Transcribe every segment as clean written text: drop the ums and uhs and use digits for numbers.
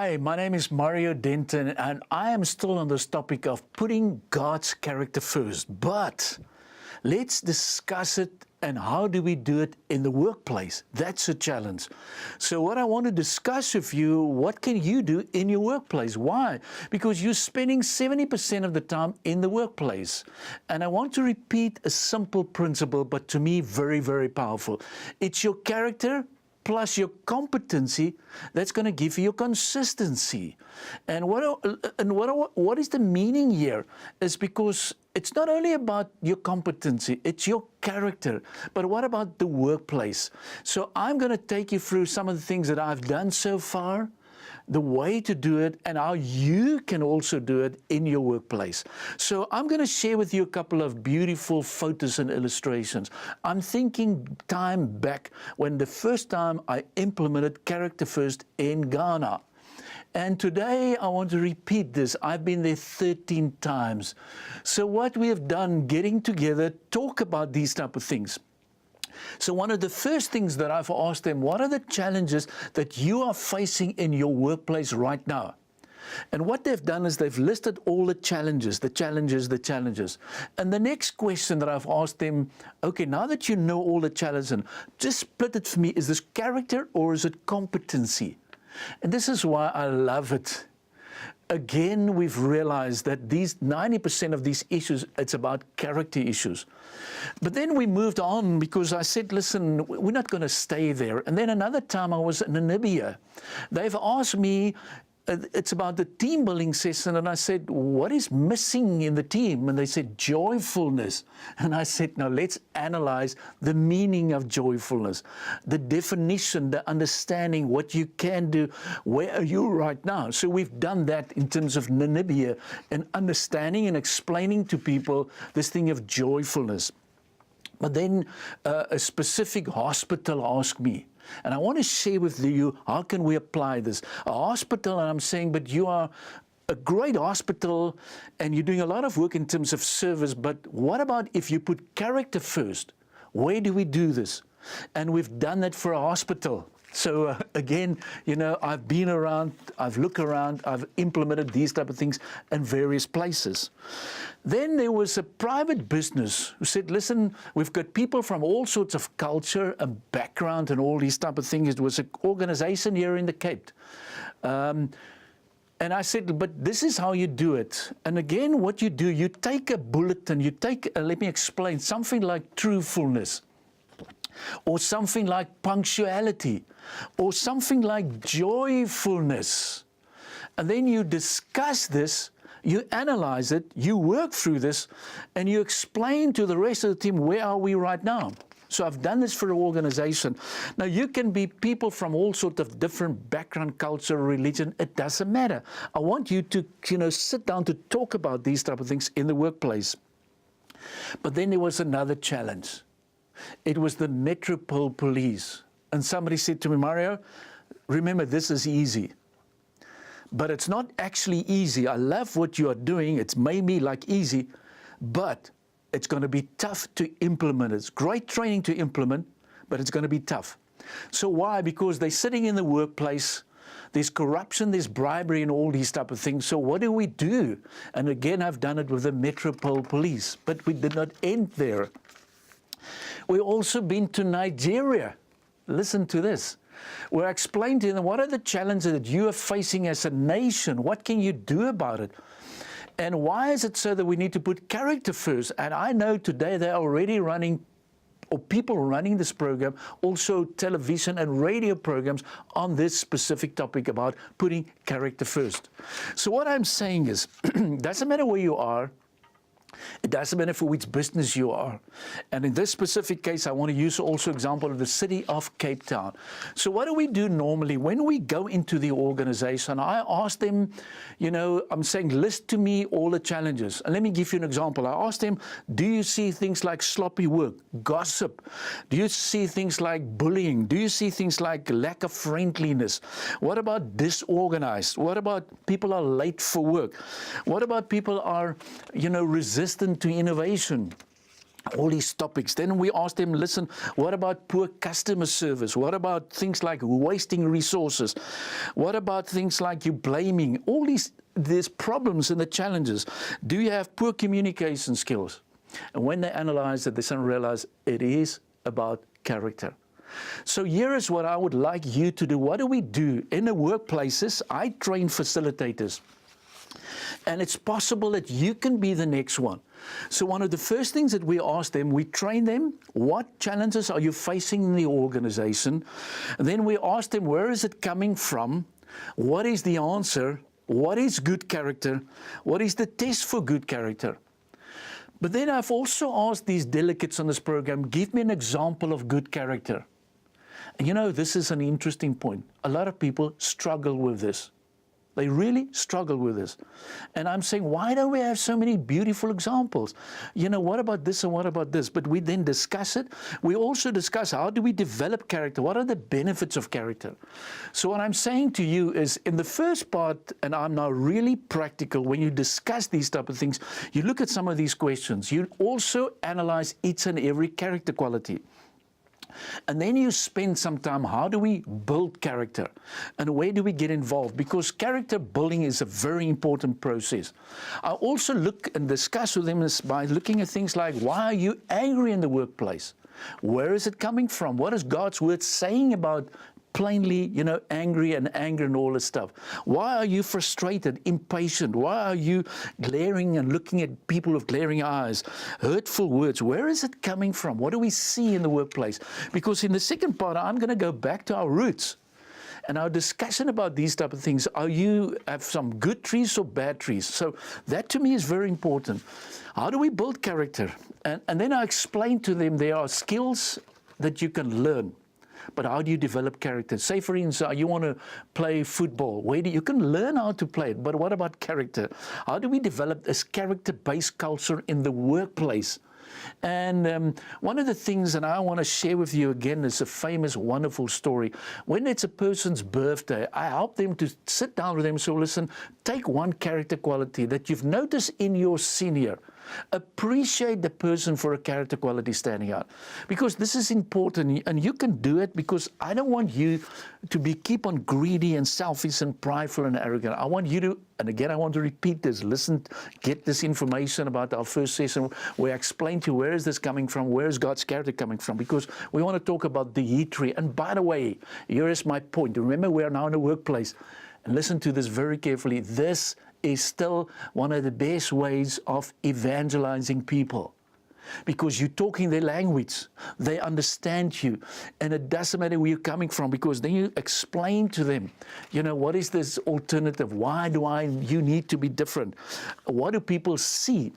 Hi, my name is Marion Denton, and I am still on this topic of putting God's character first. But let's discuss it, and how do we do it in the workplace? That's a challenge. So what I want to discuss with you, what can you do in your workplace? Why? Because you're spending 70% of the time in the workplace. And I want to repeat a simple principle, but to me, very, very powerful. It's your character plus your competency that's going to give you your consistency. And what is the meaning here is because it's not only about your competency, it's your character. But what about the workplace? So I'm going to take you through some of the things that I've done so far, the way to do it, and how you can also do it in your workplace. So I'm going to share with you a couple of beautiful photos and illustrations. I'm thinking time back when the first time I implemented Character First in Ghana. And today I want to repeat this. I've been there 13 times. So what we have done, getting together, talk about these type of things. So one of the first things that I've asked them, what are the challenges that you are facing in your workplace right now? And what they've done is they've listed all the challenges. And the next question that I've asked them, okay, now that you know all the challenges, just split it for me. Is this character or is it competency? And this is why I love it. Again, we've realized that these 90% of these issues, it's about character issues. But then we moved on because I said, listen, we're not going to stay there. And then another time I was in Namibia. They've asked me, it's about the team building session, and I said, what is missing in the team? And they said, joyfulness. And I said, now let's analyze the meaning of joyfulness, the definition, the understanding, what you can do, where are you right now? So we've done that in terms of Namibia and understanding and explaining to people this thing of joyfulness. But then a specific hospital asked me, and I want to share with you, how can we apply this? A hospital, and I'm saying, but you are a great hospital and you're doing a lot of work in terms of service, but what about if you put character first? Where do we do this? And we've done that for a hospital. So again, you know, I've been around, I've looked around, I've implemented these type of things in various places. Then there was a private business who said, listen, we've got people from all sorts of culture and background and all these type of things. It was an organization here in the Cape. And I said, but this is how you do it. And again, what you do, you take a bulletin, you take, let me explain, something like truthfulness, or something like punctuality, or something like joyfulness. And then you discuss this, you analyze it, you work through this, and you explain to the rest of the team, where are we right now? So I've done this for an organization. Now you can be people from all sorts of different background, culture, religion, it doesn't matter. I want you to, sit down to talk about these type of things in the workplace. But then there was another challenge. It was the Metropole Police. And somebody said to me, Mario, remember, this is easy. But it's not actually easy. I love what you are doing. It's made me like easy, but it's going to be tough to implement. It's great training to implement, but it's going to be tough. So why? Because they're sitting in the workplace. There's corruption, there's bribery, and all these type of things. So what do we do? And again, I've done it with the Metropole Police, but we did not end there. We've also been to Nigeria. Listen to this. We're explaining to them, what are the challenges that you are facing as a nation? What can you do about it? And why is it so that we need to put character first? And I know today they're already running, or people running this program, also television and radio programs on this specific topic about putting character first. So what I'm saying is, doesn't matter where you are, it doesn't matter for which business you are. And in this specific case, I want to use also example of the city of Cape Town. So what do we do normally? When we go into the organization, I ask them, I'm saying, list to me all the challenges. And let me give you an example. I asked them, do you see things like sloppy work, gossip? Do you see things like bullying? Do you see things like lack of friendliness? What about disorganized? What about people are late for work? What about people are, resistant to innovation? all these topics. Then we ask them, listen, what about poor customer service? What about things like wasting resources? What about things like you blaming? All these problems and the challenges. Do you have poor communication skills? And when they analyze it, they suddenly realize it is about character. So here is what I would like you to do. What do we do in the workplaces? I train facilitators. And it's possible that you can be the next one. So one of the first things that we ask them, we train them, what challenges are you facing in the organization? And then we ask them, where is it coming from? What is the answer? What is good character? What is the test for good character? But then I've also asked these delegates on this program, give me an example of good character. And you know, this is an interesting point. A lot of people struggle with this. They really struggle with this. And I'm saying, why don't we have so many beautiful examples? You know, what about this and what about this? But we then discuss it. We also discuss how do we develop character? What are the benefits of character? So what I'm saying to you is in the first part, and I'm now really practical, when you discuss these type of things, you look at some of these questions. You also analyze each and every character quality. And then you spend some time, how do we build character? And where do we get involved? Because character building is a very important process. I also look and discuss with them by looking at things like, why are you angry in the workplace? Where is it coming from? What is God's word saying about plainly, you know, angry and anger and all this stuff? Why are you frustrated, impatient? Why are you glaring and looking at people with glaring eyes? Hurtful words. Where is it coming from? What do we see in the workplace? Because in the second part, I'm going to go back to our roots. And our discussion about these type of things, are you have some good trees or bad trees? So that to me is very important. How do we build character? And then I explain to them there are skills that you can learn. But how do you develop character? Say, for instance, you want to play football. You can learn how to play it, but what about character? How do we develop this character-based culture in the workplace? And one of the things that I want to share with you again is a famous, wonderful story. When it's a person's birthday, I help them to sit down with them. So listen, take one character quality that you've noticed in your senior. Appreciate the person for a character quality standing out, because this is important, and you can do it, because I don't want you to keep on greedy and selfish and prideful and arrogant. I want you to, and again I want to repeat this, listen, get this information about our first session where I explain to you where is this coming from, where is God's character coming from, because we want to talk about the heat tree. And by the way, here is my point. Remember, we are now in a workplace, and listen to this very carefully. This is still one of the best ways of evangelizing people, because you're talking their language, they understand you, and it doesn't matter where you're coming from, because then you explain to them, you know, what is this alternative? Why do you need to be different? What do people see?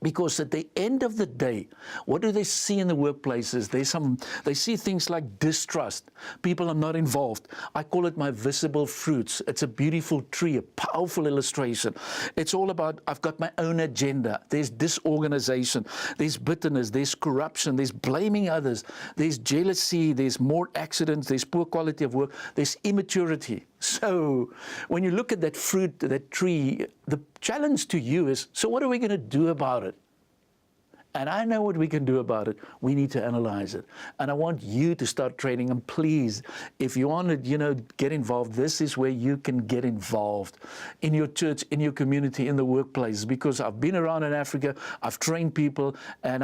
Because at the end of the day, what do they see in the workplaces? They see things like distrust. People are not involved. I call it my visible fruits. It's a beautiful tree, a powerful illustration. It's all about, I've got my own agenda. There's disorganization. There's bitterness. There's corruption. There's blaming others. There's jealousy. There's more accidents. There's poor quality of work. There's immaturity. So when you look at that fruit, that tree, the challenge to you is, so what are we going to do about it? And I know what we can do about it. We need to analyze it. And I want you to start training. And please, if you want to, get involved, this is where you can get involved in your church, in your community, in the workplace. Because I've been around in Africa, I've trained people, and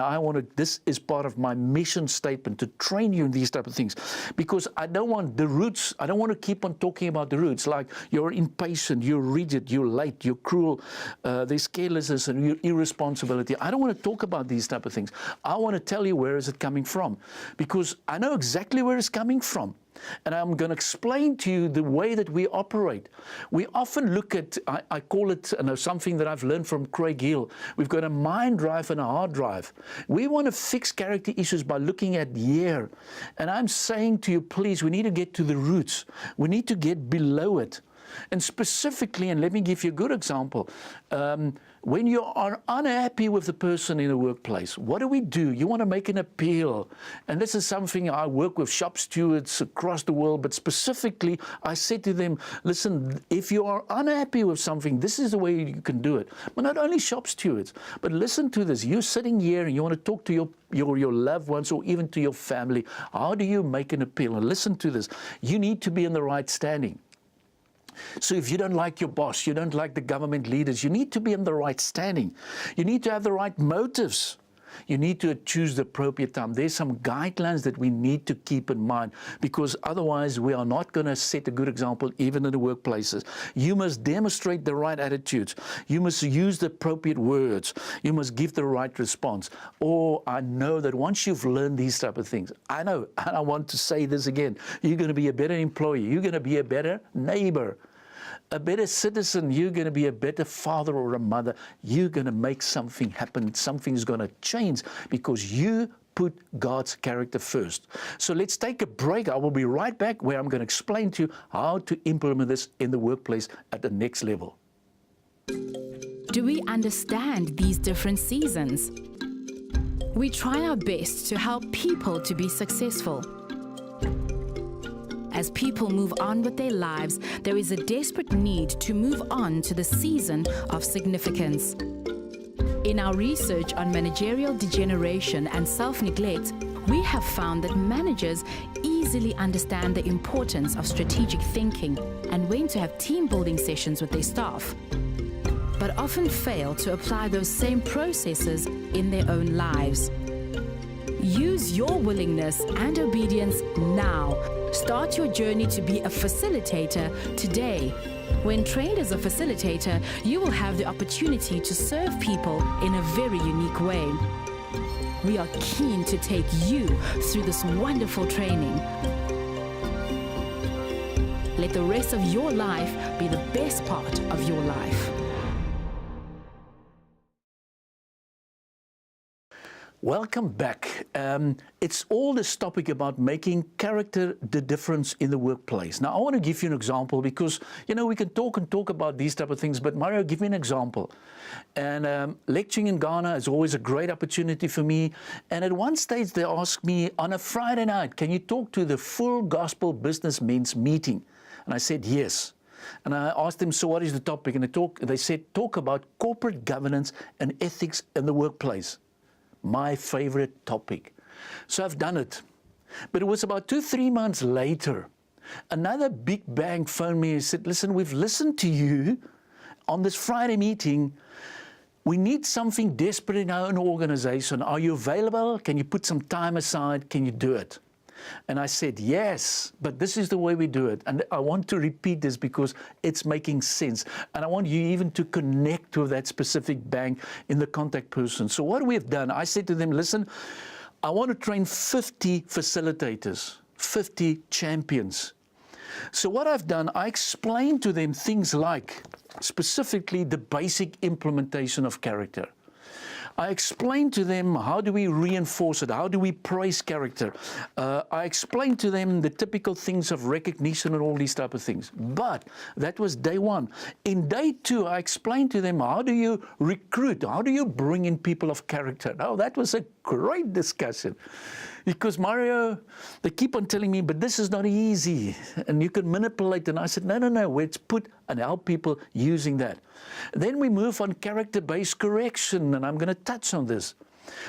this is part of my mission statement, to train you in these type of things. Because I don't want the roots, I don't want to keep on talking about the roots, like you're impatient, you're rigid, you're late, you're cruel, there's carelessness and irresponsibility. I don't want to talk about these type of things. I want to tell you, where is it coming from? Because I know exactly where it's coming from. And I'm going to explain to you the way that we operate. We often look at, I call it something that I've learned from Craig Hill. We've got a mind drive and a hard drive. We want to fix character issues by looking at here. And I'm saying to you, please, we need to get to the roots. We need to get below it. And specifically, and let me give you a good example, when you are unhappy with the person in the workplace, what do? You want to make an appeal. And this is something I work with shop stewards across the world, but specifically I said to them, listen, if you are unhappy with something, this is the way you can do it. But not only shop stewards, but listen to this. You're sitting here and you want to talk to your loved ones or even to your family. How do you make an appeal? And listen to this. You need to be in the right standing. So if you don't like your boss, you don't like the government leaders, you need to be in the right standing. You need to have the right motives. You need to choose the appropriate time. There's some guidelines that we need to keep in mind, because otherwise we are not going to set a good example even in the workplaces. You must demonstrate the right attitudes. You must use the appropriate words. You must give the right response. Or I know that once you've learned these type of things, I know, and I want to say this again, you're going to be a better employee. You're going to be a better neighbor, a better citizen. You're going to be a better father or a mother. You're going to make something happen. Something's going to change because you put God's character first. So let's take a break. I will be right back where I'm going to explain to you how to implement this in the workplace at the next level. Do we understand these different seasons? We try our best to help people to be successful. As people move on with their lives, there is a desperate need to move on to the season of significance. In our research on managerial degeneration and self-neglect, we have found that managers easily understand the importance of strategic thinking and when to have team-building sessions with their staff, but often fail to apply those same processes in their own lives. Use your willingness and obedience now. Start your journey to be a facilitator today. When trained as a facilitator, you will have the opportunity to serve people in a very unique way. We are keen to take you through this wonderful training. Let the rest of your life be the best part of your life. Welcome back. It's all this topic about making character the difference in the workplace. Now, I want to give you an example because, you know, we can talk about these type of things, but Mario, give me an example. And lecturing in Ghana is always a great opportunity for me. And at one stage, they asked me on a Friday night, can you talk to the full gospel businessmen's meeting? And I said, yes. And I asked them, so what is the topic? And they said, talk about corporate governance and ethics in the workplace. My favorite topic. So I've done it. But it was about 2-3 months later, another big bank phoned me and said, listen, we've listened to you on this Friday meeting. We need something desperate in our own organization. Are you available? Can you put some time aside? Can you do it? And I said, yes, but this is the way we do it. And I want to repeat this because it's making sense. And I want you even to connect with that specific bank in the contact person. So what we have done, I said to them, listen, I want to train 50 facilitators, 50 champions. So what I've done, I explained to them things like, specifically the basic implementation of character. I explained to them how do we reinforce it, how do we praise character. I explained to them the typical things of recognition and all these type of things. But that was day one. In day two, I explained to them how do you recruit, how do you bring in people of character. Now that was a great discussion. Because Mario, they keep on telling me, but this is not easy, and you can manipulate. And I said, no, let's put and help people using that. Then we move on character-based correction, and I'm going to touch on this.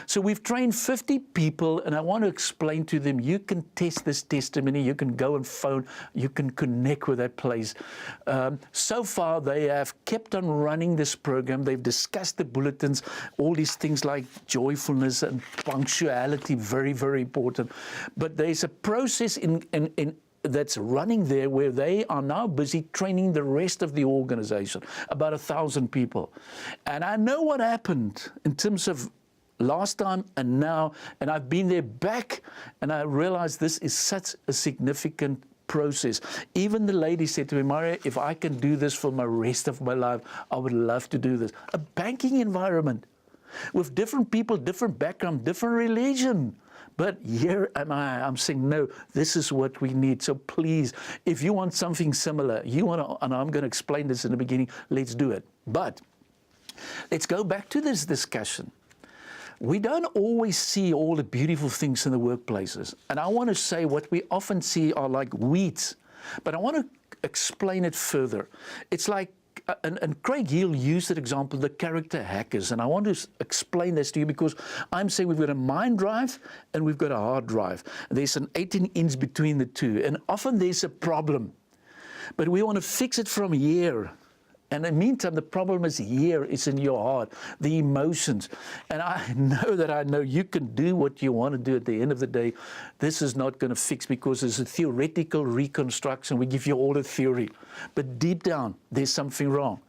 So we've trained 50 people, and I want to explain to them, you can test this testimony, you can go and phone, you can connect with that place. So far, they have kept on running this program. They've discussed the bulletins, all these things like joyfulness and punctuality, very, very important. But there's a process that's running there where they are now busy training the rest of the organization, about 1,000 people. And I know what happened in terms of last time and now, and I've been there back, and I realized this is such a significant process. Even the lady said to me, Mario, if I can do this for my rest of my life, I would love to do this. A banking environment with different people, different background, different religion, But here am I'm saying, no, this is what we need. So please, if you want something similar, and I'm going to explain this in the beginning, let's do it. But let's go back to this discussion. We don't always see all the beautiful things in the workplaces. And I want to say what we often see are like weeds. But I want to explain it further. It's like, and Craig Hill used that example, the character hackers. And I want to explain this to you because I'm saying we've got a mind drive and we've got a hard drive. There's an 18-inch between the two. And often there's a problem. But we want to fix it from here. And in the meantime, the problem is here, it's in your heart, the emotions. And I know you can do what you want to do at the end of the day. This is not going to fix because it's a theoretical reconstruction. We give you all the theory. But deep down, there's something wrong.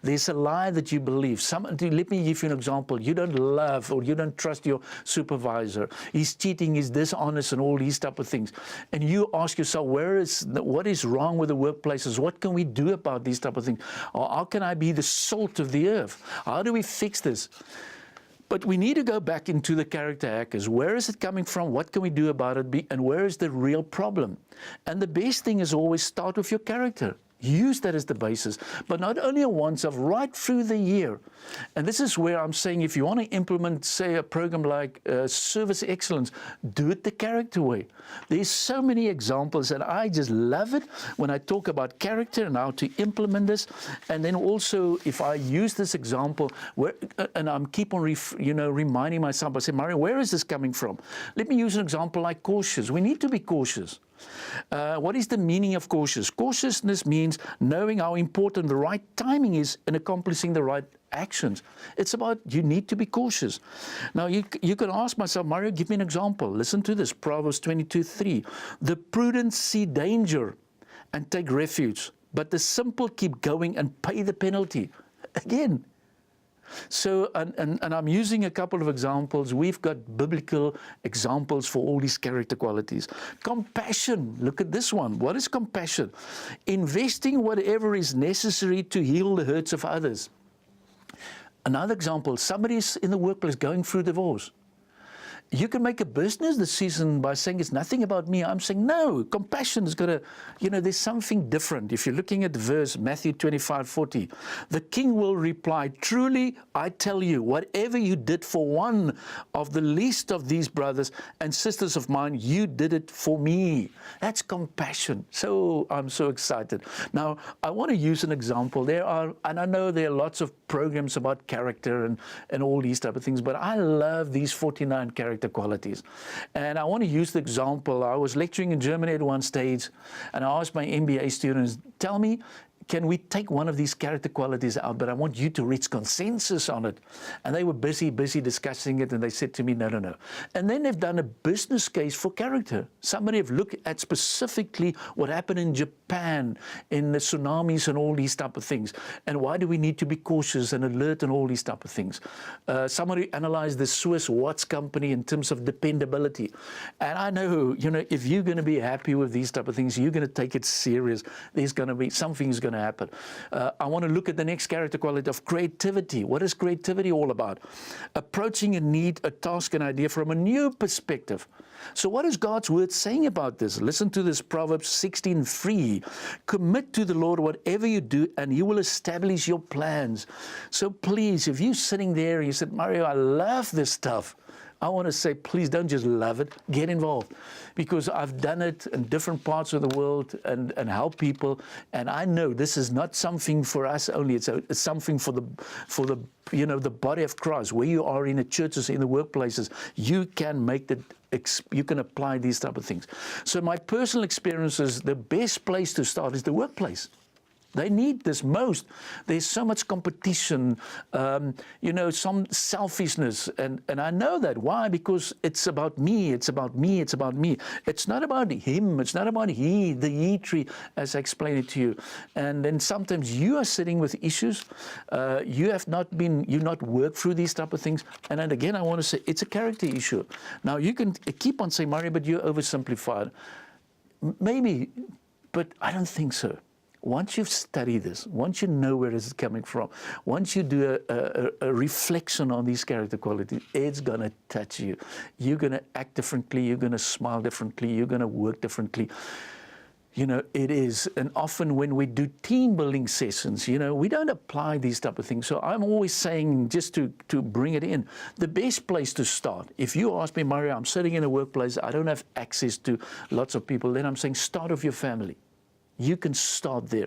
There's a lie that you believe. Let me give you an example. You don't love or you don't trust your supervisor. He's cheating, he's dishonest, and all these type of things. And you ask yourself, what is wrong with the workplaces? What can we do about these type of things? Or how can I be the salt of the earth? How do we fix this? But we need to go back into the character hackers. Where is it coming from? What can we do about it? And where is the real problem? And the best thing is always start with your character. Use that as the basis, but not only once, right through the year. And this is where I'm saying if you want to implement, say, a program like Service Excellence, do it the character way. There's so many examples, and I just love it when I talk about character and how to implement this. And then also, if I use this example, and I'm keep on reminding myself, I say, Marion, where is this coming from? Let me use an example like cautious. We need to be cautious. What is the meaning of cautious? Cautiousness means knowing how important the right timing is in accomplishing the right actions. It's about you need to be cautious. Now, you can ask myself, Mario, give me an example. Listen to this, Proverbs 22:3. The prudent see danger and take refuge, but the simple keep going and pay the penalty. Again. So, and I'm using a couple of examples. We've got biblical examples for all these character qualities. Compassion, look at this one. What is compassion? Investing whatever is necessary to heal the hurts of others. Another example, somebody's in the workplace going through divorce. You can make a business decision by saying it's nothing about me. I'm saying, no, compassion is going to, there's something different. If you're looking at the verse, Matthew 25:40, the king will reply, truly, I tell you, whatever you did for one of the least of these brothers and sisters of mine, you did it for me. That's compassion. So I'm so excited. Now, I want to use an example. And I know there are lots of programs about character and all these type of things, but I love these 49 character qualities. And I want to use the example. I was lecturing in Germany at one stage, and I asked my MBA students, tell me, can we take one of these character qualities out, but I want you to reach consensus on it. And they were busy discussing it, and they said to me, no. And then they've done a business case for character. Somebody have looked at specifically what happened in Japan, in the tsunamis and all these type of things. And why do we need to be cautious and alert and all these type of things? Somebody analyzed the Swiss watch company in terms of dependability. And I know, if you're going to be happy with these type of things, you're going to take it serious. There's going to be, something's going to happen. I want to look at the next character quality of creativity. What is creativity all about? Approaching a need, a task, an idea from a new perspective. So what is God's word saying about this? Listen to this, Proverbs 16:3. Commit to the Lord whatever you do, and He will establish your plans. So please, if you're sitting there and you said, Mario, I love this stuff, I want to say, please don't just love it, get involved. Because I've done it in different parts of the world and help people. And I know this is not something for us only. It's something for the the body of Christ. Where you are in the churches, in the workplaces, you can you can apply these type of things. So my personal experience is the best place to start is the workplace. They need this most. There's so much competition, some selfishness. And I know that. Why? Because it's about me, it's about me, it's about me. It's not about him, it's not about he, the ye tree, as I explained it to you. And then sometimes you are sitting with issues. You've not worked through these type of things. And then again, I want to say it's a character issue. Now, you can keep on saying, Mario, but you're oversimplified. Maybe, but I don't think so. once you've studied this, once you know where this is coming from, once you do a reflection on these character qualities, it's going to touch you. You're going to act differently. You're going to smile differently. You're going to work differently. You know, it is. And often when we do team building sessions, you know, we don't apply these type of things. So I'm always saying, just to bring it in, the best place to start, if you ask me, Mario, I'm sitting in a workplace, I don't have access to lots of people, then I'm saying start with your family. You can start there,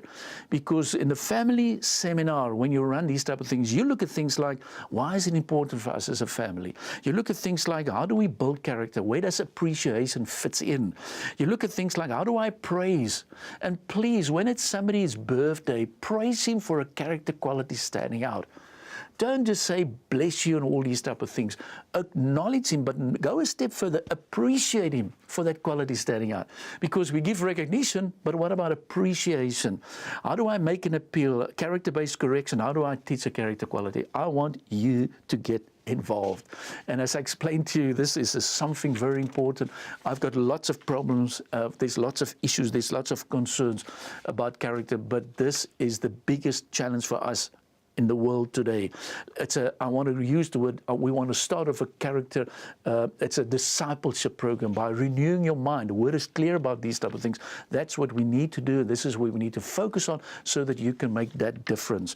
because in the family seminar, when you run these type of things, you look at things like, why is it important for us as a family? You look at things like, how do we build character? Where does appreciation fits in? You look at things like, how do I praise? And please, when it's somebody's birthday, praise him for a character quality standing out. Don't just say bless you and all these type of things. Acknowledge him, but go a step further. Appreciate him for that quality standing out. Because we give recognition, but what about appreciation? How do I make an appeal? Character-based correction. How do I teach a character quality? I want you to get involved. And as I explained to you, this is something very important. I've got lots of problems. There's lots of issues. There's lots of concerns about character. But this is the biggest challenge for us in the world today. I want to use the word, we want to start with a character, it's a discipleship program by renewing your mind. The word is clear about these type of things. That's what we need to do. This is what we need to focus on so that you can make that difference.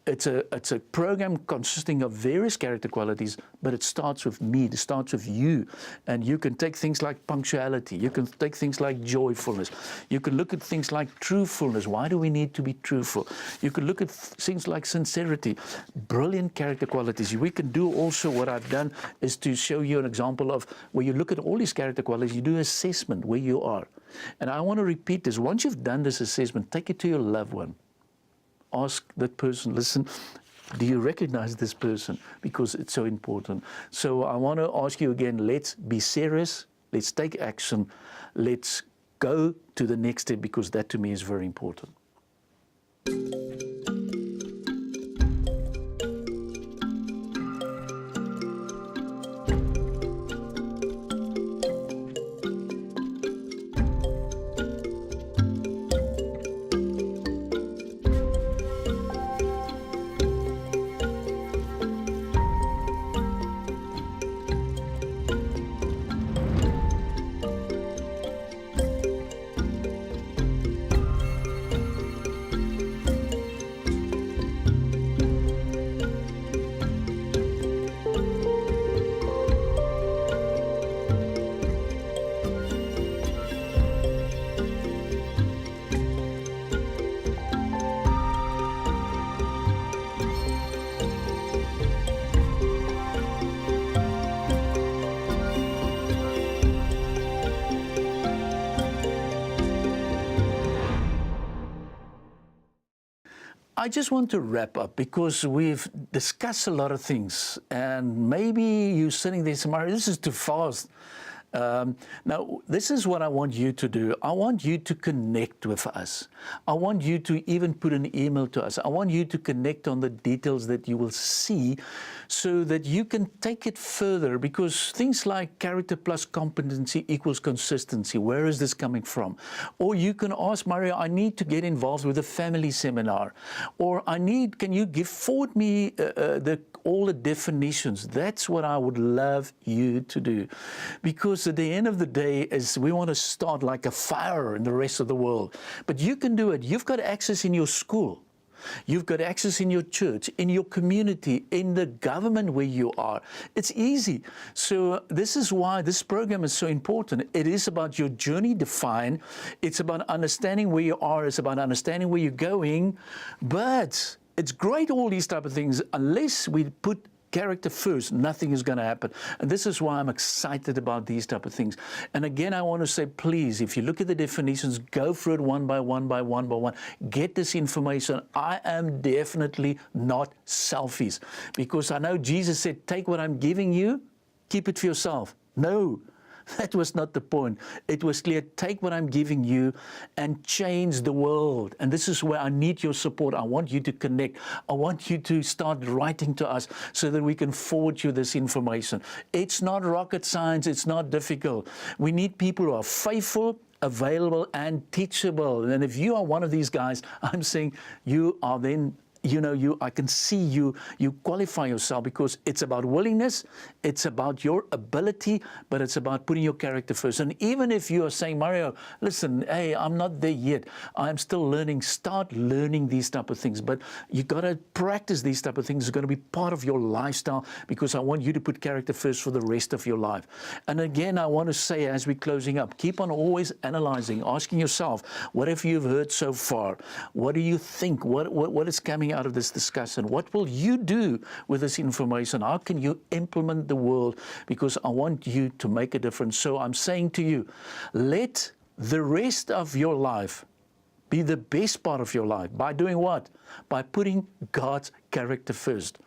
It's a program consisting of various character qualities, but it starts with me, it starts with you. And you can take things like punctuality, you can take things like joyfulness, you can look at things like truthfulness. Why do we need to be truthful? You can look at things like sincerity, brilliant character qualities. We can do also, what I've done is to show you an example of where you look at all these character qualities, you do assessment where you are. And I want to repeat this. Once you've done this assessment, take it to your loved one. Ask that person, listen, do you recognize this person? Because it's so important. So I want to ask you again, let's be serious, let's take action, let's go to the next step, because that to me is very important. I just want to wrap up, because we've discussed a lot of things, and maybe you're sitting there saying, Mario, this is too fast. Now, this is what I want you to do. I want you to connect with us. I want you to even put an email to us. I want you to connect on the details that you will see so that you can take it further, because things like character plus competency equals consistency. Where is this coming from? Or you can ask, Mario, I need to get involved with a family seminar. Or can you forward me all the definitions? That's what I would love you to do. Because at the end of the day, is we want to start like a fire in the rest of the world. But you can do it. You've got access in your school. You've got access in your church, in your community, in the government where you are. It's easy. So this is why this program is so important. It is about your journey defined. It's about understanding where you are. It's about understanding where you're going. But it's great, all these type of things, unless we put character first, nothing is going to happen. And this is why I'm excited about these type of things. And again, I want to say, please, if you look at the definitions, go through it one by one by one by one. Get this information. I am definitely not selfish, because I know Jesus said, take what I'm giving you, keep it for yourself. No. That was not the point. It was clear, take what I'm giving you and change the world. And this is where I need your support. I want you to connect. I want you to start writing to us so that we can forward you this information. It's not rocket science. It's not difficult. We need people who are faithful, available and teachable. And if you are one of these guys, I'm saying you are then, I can see you qualify yourself, because it's about willingness, it's about your ability, but it's about putting your character first. And even if you are saying, Mario, listen, hey, I'm not there yet, I'm still learning, start learning these type of things. But you got to practice these type of things. It's going to be part of your lifestyle, because I want you to put character first for the rest of your life. And again, I want to say, as we're closing up, keep on always analyzing, asking yourself, what have you heard so far? What do you think? What is coming out of this discussion? What will you do with this information? How can you implement the world? Because I want you to make a difference. So I'm saying to you, let the rest of your life be the best part of your life. By doing what? By putting God's character first.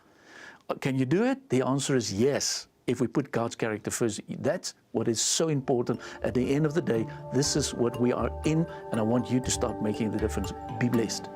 Can you do it? The answer is yes. If we put God's character first, that's what is so important. At the end of the day, this is what we are in, and I want you to start making the difference. Be blessed.